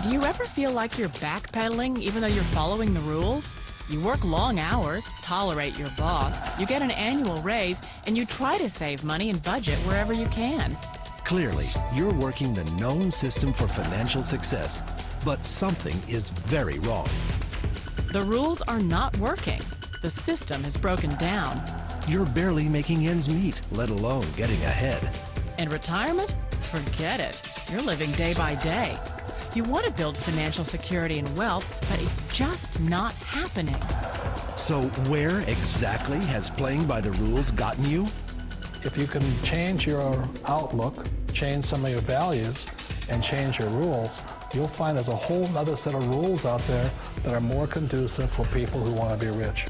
Do you ever feel like you're backpedaling even though you're following the rules? You work long hours, tolerate your boss, you get an annual raise, and you try to save money and budget wherever you can. Clearly, you're working the known system for financial success, but something is very wrong. The rules are not working. The system has broken down. You're barely making ends meet, let alone getting ahead. And retirement? Forget it. You're living day by day. You want to build financial security and wealth, but it's just not happening. So where exactly has playing by the rules gotten you? If you can change your outlook, change some of your values, and change your rules, you'll find there's a whole other set of rules out there that are more conducive for people who want to be rich.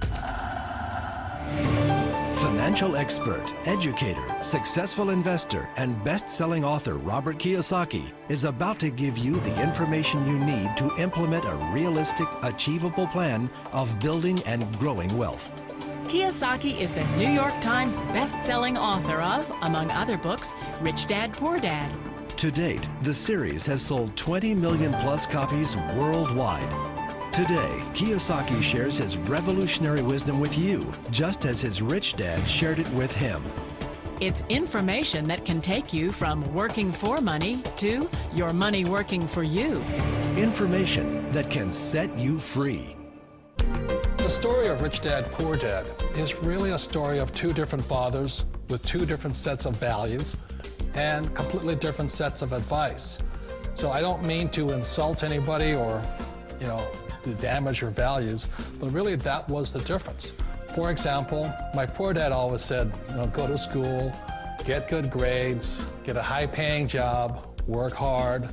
Financial expert, educator, successful investor, and best-selling author Robert Kiyosaki is about to give you the information you need to implement a realistic, achievable plan of building and growing wealth. Kiyosaki is the New York Times best-selling author of, among other books, Rich Dad, Poor Dad. To date, the series has sold 20 million plus copies worldwide. Today, Kiyosaki shares his revolutionary wisdom with you, just as his rich dad shared it with him. It's information that can take you from working for money to your money working for you. Information that can set you free. The story of Rich Dad, Poor Dad is really a story of two different fathers with two different sets of values and completely different sets of advice. So I don't mean to insult anybody or, to damage your values, but really that was the difference. For example, my poor dad always said, go to school, get good grades, get a high-paying job, work hard,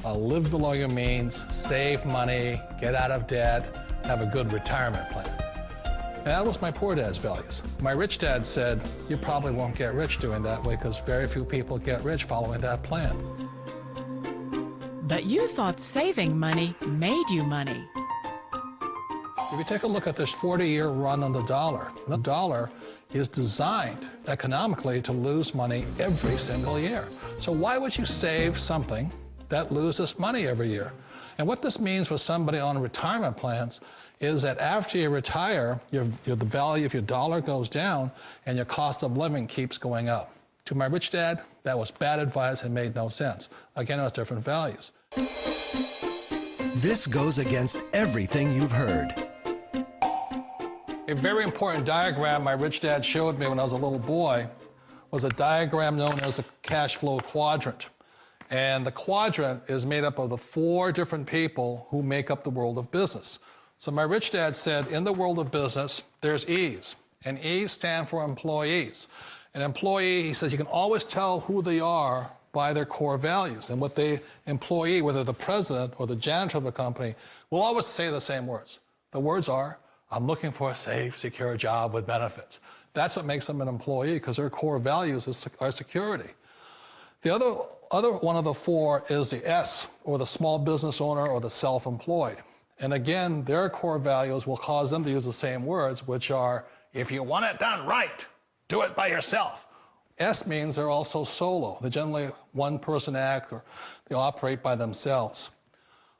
live below your means, save money, get out of debt, have a good retirement plan. And that was my poor dad's values. My rich dad said, you probably won't get rich doing that way because very few people get rich following that plan. But you thought saving money made you money. If you take a look at this 40-year run on the dollar is designed economically to lose money every single year. So why would you save something that loses money every year? And what this means for somebody on retirement plans is that after you retire, the value of your dollar goes down and your cost of living keeps going up. To my rich dad, that was bad advice and made no sense. Again, it was different values. This goes against everything you've heard. A very important diagram my rich dad showed me when I was a little boy was a diagram known as a cash flow quadrant. And the quadrant is made up of the 4 different people who make up the world of business. So my rich dad said, in the world of business, there's E's, and E's stand for employees. An employee, he says, you can always tell who they are by their core values. And what the employee, whether the president or the janitor of the company, will always say the same words. The words are, I'm looking for a safe, secure job with benefits. That's what makes them an employee, because their core values are security. The other one of the 4 is the S, or the small business owner or the self-employed. And again, their core values will cause them to use the same words, which are, if you want it done right, do it by yourself. S means they're also solo. They're generally one-person act, or they operate by themselves.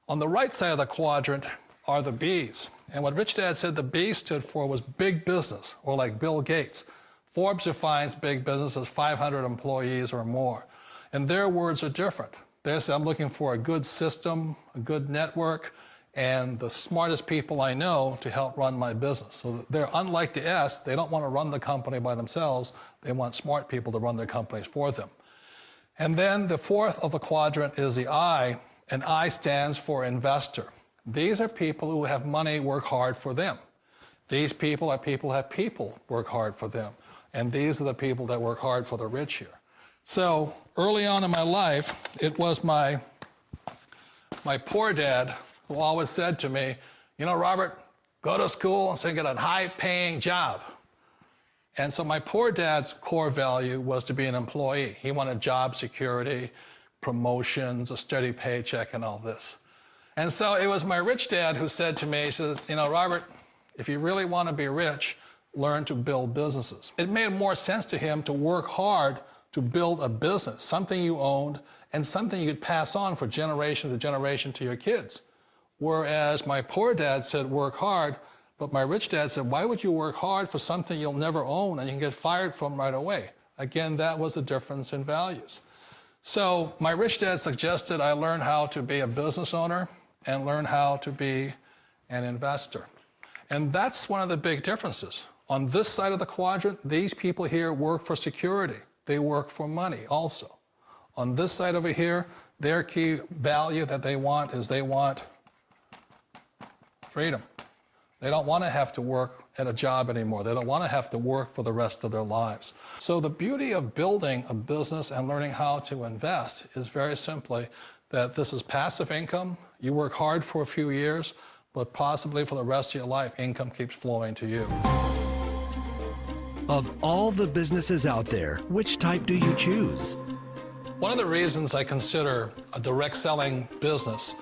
On the right side of the quadrant are the B's. And what Rich Dad said the B stood for was big business, or like Bill Gates. Forbes defines big business as 500 employees or more. And their words are different. They say, I'm looking for a good system, a good network, and the smartest people I know to help run my business. So they're unlike the S. They don't want to run the company by themselves. They want smart people to run their companies for them. And then the 4th of the quadrant is the I, and I stands for investor. These are people who have money work hard for them. These people are people who have people work hard for them. And these are the people that work hard for the rich here. So early on in my life, it was my poor dad who always said to me, Robert, go to school and so get a high-paying job. And so my poor dad's core value was to be an employee. He wanted job security, promotions, a steady paycheck, and all this. And so it was my rich dad who said to me, he says, Robert, if you really want to be rich, learn to build businesses. It made more sense to him to work hard to build a business, something you owned, and something you could pass on for generation to generation to your kids. Whereas my poor dad said, work hard, but my rich dad said, why would you work hard for something you'll never own and you can get fired from right away? Again, that was the difference in values. So my rich dad suggested I learn how to be a business owner and learn how to be an investor. And that's one of the big differences. On this side of the quadrant, these people here work for security. They work for money also. On this side over here, their key value that they want is they want freedom. They don't want to have to work at a job anymore. They don't want to have to work for the rest of their lives. So the beauty of building a business and learning how to invest is very simply that this is passive income. You work hard for a few years, but possibly for the rest of your life, income keeps flowing to you. Of all the businesses out there, which type do you choose? One of the reasons I consider a direct selling business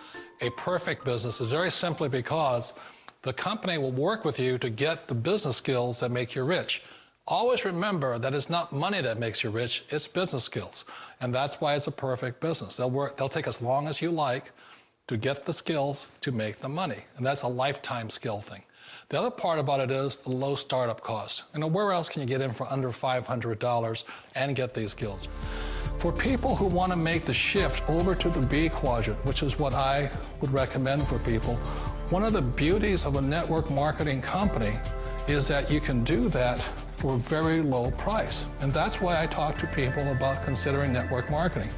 a perfect business is very simply because the company will work with you to get the business skills that make you rich. Always remember that it's not money that makes you rich, it's business skills. And that's why it's a perfect business. They'll take as long as you like to get the skills to make the money. And that's a lifetime skill thing. The other part about it is the low startup cost. You know, where else can you get in for under $500 and get these skills? For people who want to make the shift over to the B quadrant, which is what I would recommend for people, one of the beauties of a network marketing company is that you can do that for a very low price. And that's why I talk to people about considering network marketing.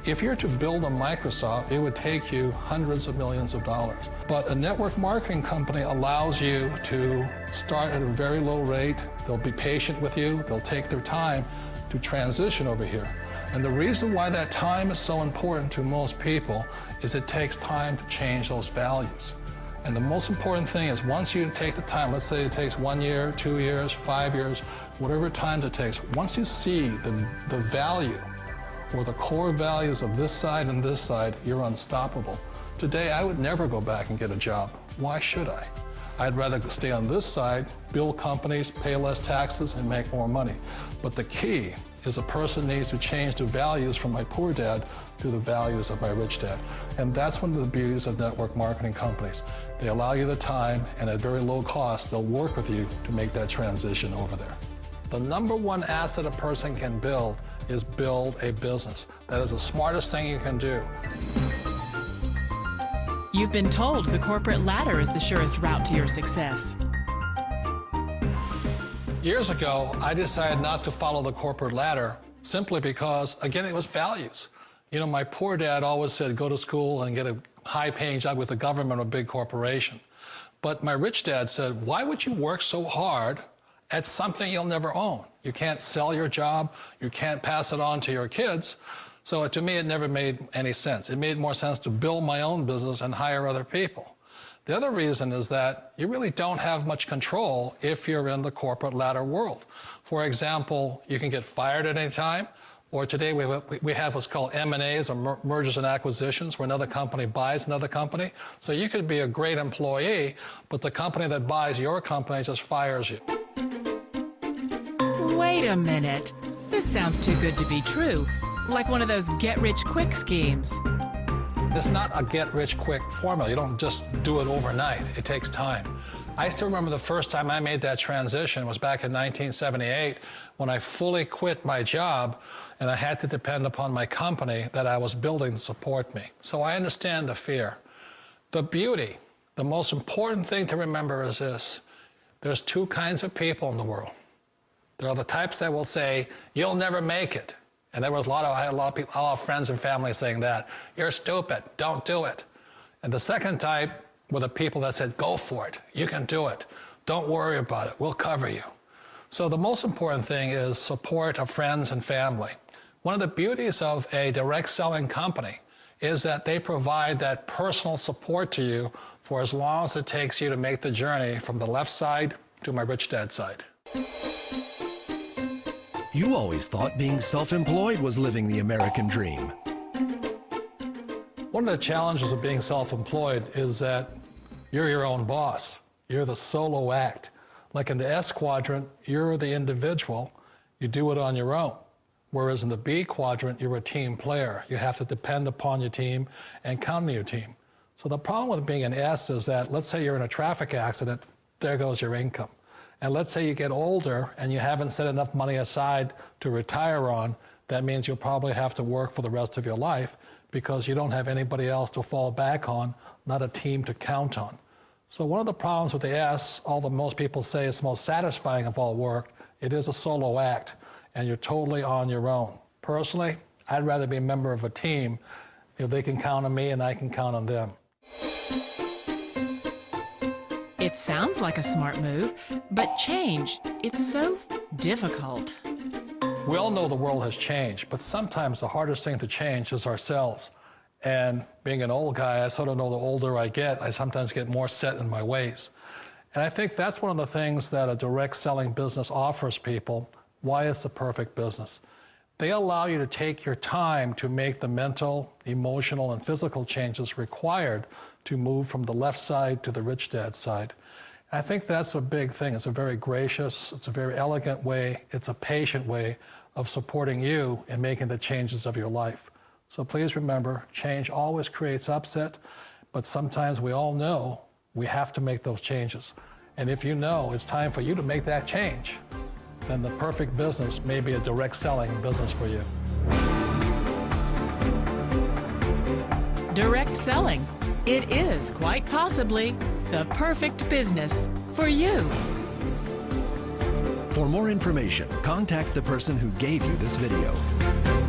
If you're to build a Microsoft, it would take you hundreds of millions of dollars. But a network marketing company allows you to start at a very low rate. They'll be patient with you. They'll take their time to transition over here. And the reason why that time is so important to most people is it takes time to change those values. And the most important thing is once you take the time, let's say it takes 1 year, 2 years, 5 years, whatever time it takes, once you see the value or the core values of this side and this side, you're unstoppable. Today, I would never go back and get a job. Why should I? I'd rather stay on this side, build companies, pay less taxes, and make more money. But the key is a person needs to change the values from my poor dad to the values of my rich dad. And that's one of the beauties of network marketing companies. They allow you the time, and at very low cost, they'll work with you to make that transition over there. The number one asset a person can build is build a business. That is the smartest thing you can do. You've been told the corporate ladder is the surest route to your success. Years ago, I decided not to follow the corporate ladder simply because, again, it was values. You know, my poor dad always said, go to school and get a high-paying job with the government or a big corporation. But my rich dad said, why would you work so hard at something you'll never own? You can't sell your job. You can't pass it on to your kids. So to me, it never made any sense. It made more sense to build my own business and hire other people. The other reason is that you really don't have much control if you're in the corporate ladder world. For example, you can get fired at any time, or today we have what's called M&As, or mergers and acquisitions, where another company buys another company. So you could be a great employee, but the company that buys your company just fires you. Wait a minute. This sounds too good to be true. Like one of those get-rich-quick schemes. It's not a get-rich-quick formula. You don't just do it overnight. It takes time. I still remember the first time I made that transition was back in 1978 when I fully quit my job and I had to depend upon my company that I was building to support me. So I understand the fear. The beauty, the most important thing to remember is this. There's two kinds of people in the world. There are the types that will say, you'll never make it. And there was I had a lot of people, a lot of friends and family saying that. You're stupid, don't do it. And the second type were the people that said, go for it, you can do it. Don't worry about it, we'll cover you. So the most important thing is support of friends and family. One of the beauties of a direct selling company is that they provide that personal support to you for as long as it takes you to make the journey from the left side to my rich dad side. You always thought being self-employed was living the American dream. One of the challenges of being self-employed is that you're your own boss. You're the solo act. Like in the S quadrant, you're the individual. You do it on your own. Whereas in the B quadrant, you're a team player. You have to depend upon your team and count on your team. So the problem with being an S is that, let's say you're in a traffic accident, there goes your income. And let's say you get older and you haven't set enough money aside to retire on, that means you'll probably have to work for the rest of your life because you don't have anybody else to fall back on, not a team to count on. So one of the problems with the S, although most people say it's the most satisfying of all work, it is a solo act, and you're totally on your own. Personally, I'd rather be a member of a team. If they can count on me and I can count on them. It sounds like a smart move, but change, it's so difficult. We all know the world has changed, but sometimes the hardest thing to change is ourselves. And being an old guy, I sort of know the older I get, I sometimes get more set in my ways. And I think that's one of the things that a direct selling business offers people, why it's the perfect business. They allow you to take your time to make the mental, emotional, and physical changes required to move from the left side to the rich dad side. I think that's a big thing. It's a very gracious, it's a very elegant way, it's a patient way of supporting you in making the changes of your life. So please remember, change always creates upset, but sometimes we all know we have to make those changes. And if you know it's time for you to make that change, then the perfect business may be a direct selling business for you. Direct selling. It is quite possibly the perfect business for you. For more information, contact the person who gave you this video.